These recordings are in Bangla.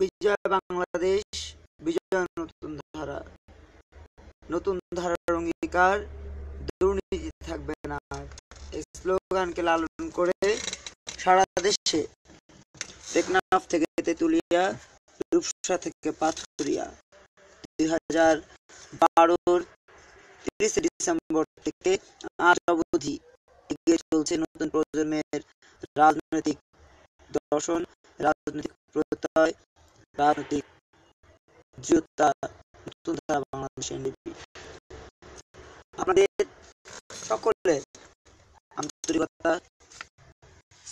বিজয় বাংলাদেশ, বিজয় নতুন ধারার অঙ্গীকার, দুর্নীতি থাকবে না। এই স্লোগানকে লালন করে সারা দেশে টেকনাফ থেকে তেঁতুলিয়া, রূপসা থেকে পাথুরিয়া 2012-র 30 ডিসেম্বর থেকে আজ অবধি এগিয়ে চলছে নতুন প্রজন্মের রাজনৈতিক দর্শন, রাজনৈতিক প্রত্যয়, রাজনৈতিক দৃঢ়তা, নতুন ধারা বাংলাদেশ এনডিপি। আপনাদের সকলের আন্তরিকতা,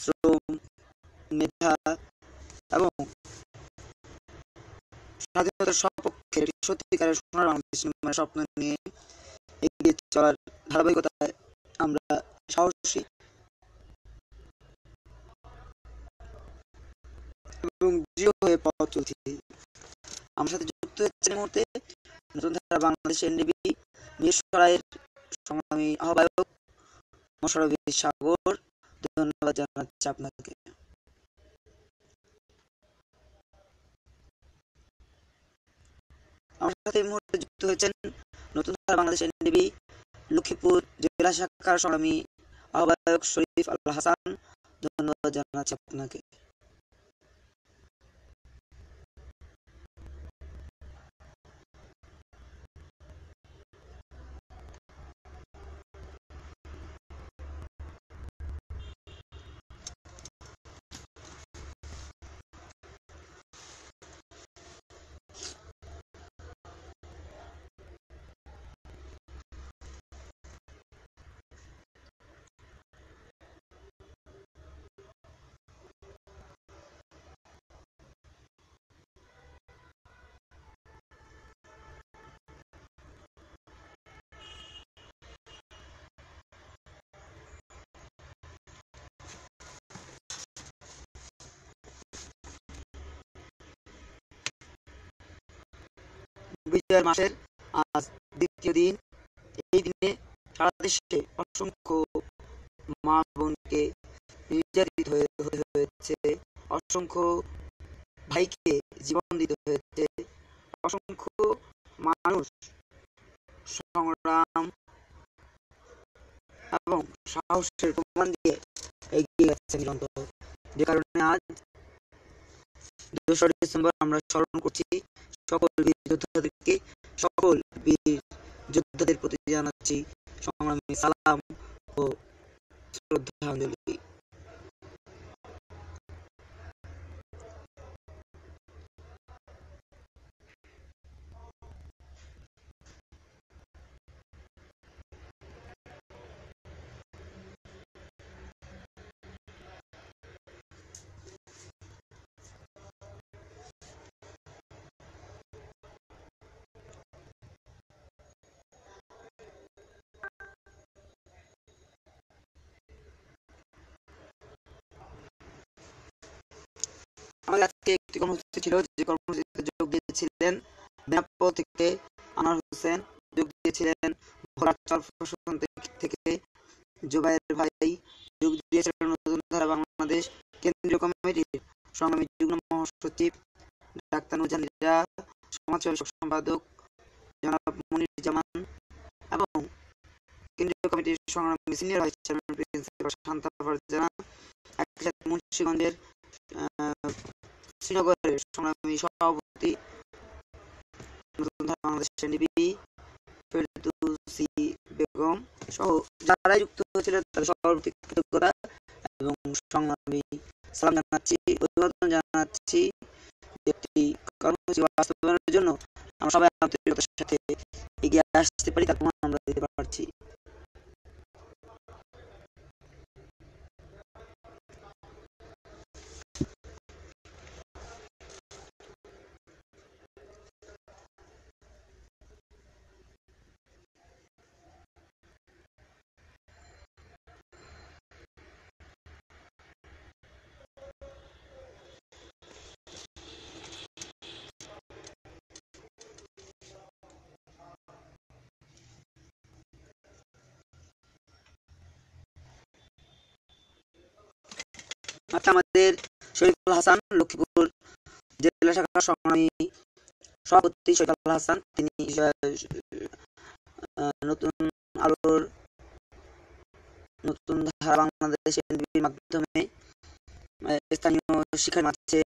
শ্রম, মেধা এবং স্বাধীনতার সপক্ষে একটি সত্যিকারের সোনার বাংলাদেশ নির্মাণের স্বপ্ন নিয়ে এগিয়ে চলার ধারাবাহিকতায় আমরা সাহসী এবং দৃঢ় হয়ে পথ চলছি। আমার সাথে যুক্ত হচ্ছে এই মুহূর্তে নতুন ধারা বাংলাদেশ এনডিপি মিরসরাইয়ের সংগ্রামী আহ্বায়ক মোশাররফ সাগর। ধন্যবাদ জানাচ্ছি আপনাকে। আমার সাথে এই মুহূর্তে যুক্ত হয়েছেন নতুন ধারা বাংলাদেশ এনডিপি লক্ষ্মীপুর জেলা শাখার সংগ্রামী আহ্বায়ক শরীফ আল হাসান। ধন্যবাদ জানাচ্ছি আপনাকে। বিজয়ের মাসের আজ দ্বিতীয় দিন। এই দিনে সারা দেশে অসংখ্য মা বোনকে নির্যাতিত হয়েছে, অসংখ্য ভাইকে জীবন দিতে হয়েছে, অসংখ্য মানুষ সংগ্রাম এবং সাহসের প্রমাণ দিয়ে এগিয়ে যাচ্ছে নিরন্তর। যে কারণে আজ 2রা ডিসেম্বর আমরা স্মরণ করছি সকল বীর যোদ্ধাদেরকে, সকল বীর যোদ্ধাদের প্রতি জানাচ্ছি সংগ্রামী সালাম ও শ্রদ্ধাঞ্জলি। আমাদের আজকে একটি কর্মসূচি ছিল, যে কর্মসূচিতে যোগ দিয়েছিলেন বেনাপোল থেকে আনোয়ার হোসেন, যোগ দিয়েছিলেন ভোলার চরফ্যাশন থেকে জুবায়ের ভাই, যোগ দিয়েছিলেন নতুন ধারা বাংলাদেশ কেন্দ্রীয় কমিটির সংগ্রামী যুগ্ম মহাসচিব ডাক্তার নুরজাহান নীরা, সমাজসেবী সম্পাদক জনাব মনির জামান এবং কেন্দ্রীয় কমিটির সংগ্রামী senior vice chairman principal Shanta Farzana, একই সাথে মুন্সিগঞ্জের শ্রীনগরের সংগ্রামী সভাপতি নতুন ধারা বাংলাদেশ এনডিপি ফেরদৌসী বেগম সহ যারাই যুক্ত হয়েছিলেন তাদের সবার প্রতি কৃতজ্ঞতা এবং সংগ্রামী সালাম জানাচ্ছি, অভিবাদন জানাচ্ছি। একটি কর্মসূচি বাস্তবায়নের জন্য আমরা সবাই আন্তরিকতার সাথে এগিয়ে আসতে পারি, তার প্রমাণ আমরা দিতে পারছি। আচ্ছা, আমাদের শরীফুল হাসান লক্ষ্মীপুর জেলা শাখার সংগ্রামী সভাপতি সৈয়দ আল হাসান, তিনি নতুন আলোর নতুন ধারা বাংলাদেশ এনডিবির মাধ্যমে স্থানীয় শিক্ষার মাঝে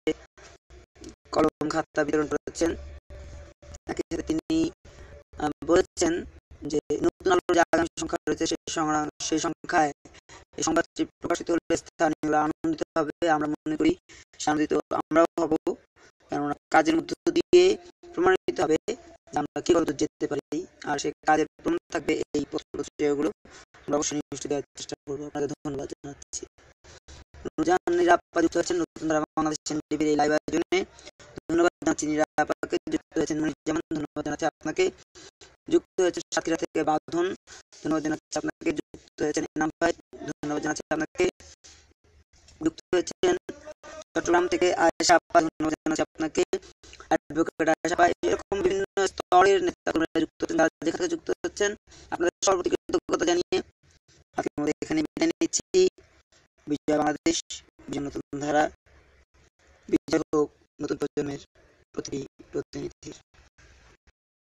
কলম খাতা বিতরণ করেছেন। একই সাথে তিনি বলেছেন যে নতুন আলোর যে আগামী সংখ্যা রয়েছে সেই সংখ্যায় এই সংবাদটি প্রকাশিত হলে স্থানীয়রা আনন্দিত হবে। আমরা মনে করি আনন্দিত আমরাও হব, কেননা কাজের মধ্য দিয়ে প্রমাণিত হবে যে আমরা কি কত যেতে পারি, আর সেই কাজের প্রমাণ থাকবে এই পত্রগুলো। আমরা অবশ্যই নিশ্চয় দেওয়ার চেষ্টা করবো। আপনাকে ধন্যবাদ জানাচ্ছি। নুরজাহান নিরাপা যুক্ত হয়েছেন নতুন ধারা বাংলাদেশ এনডিবির এই লাইভ আয়োজনে। ধন্যবাদ জানাচ্ছি নিরাপাকে, যুক্ত হয়েছেন মনিরুজ্জামান, ধন্যবাদ জানাচ্ছি আপনাকে। যুক্ত হয়েছেন সাতক্ষীরা থেকে বাঁধন, ধন্যবাদ জানাচ্ছি আপনাকে। যুক্ত হয়েছেন এনাম ভাই, ধন্যবাদ জানাচ্ছি আপনাকে। যুক্ত হয়েছেন চট্টগ্রাম থেকে আয়েশা আপা, ধন্যবাদ জানাচ্ছি আপনাকে। অ্যাডভোকেট আয়েশা আপা, এরকম বিভিন্ন স্তরের নেতাকর্মীরা যুক্ত হচ্ছেন, যারা যেখান থেকে যুক্ত হচ্ছেন আপনাদের সর্বপ্রতি কৃতজ্ঞতা জানিয়ে আজকের মধ্যে এখানে বিদায় নিচ্ছি। বিজয় বাংলাদেশ, বিজয় নতুন ধারা, বিজয় হোক নতুন প্রজন্মের প্রতিটি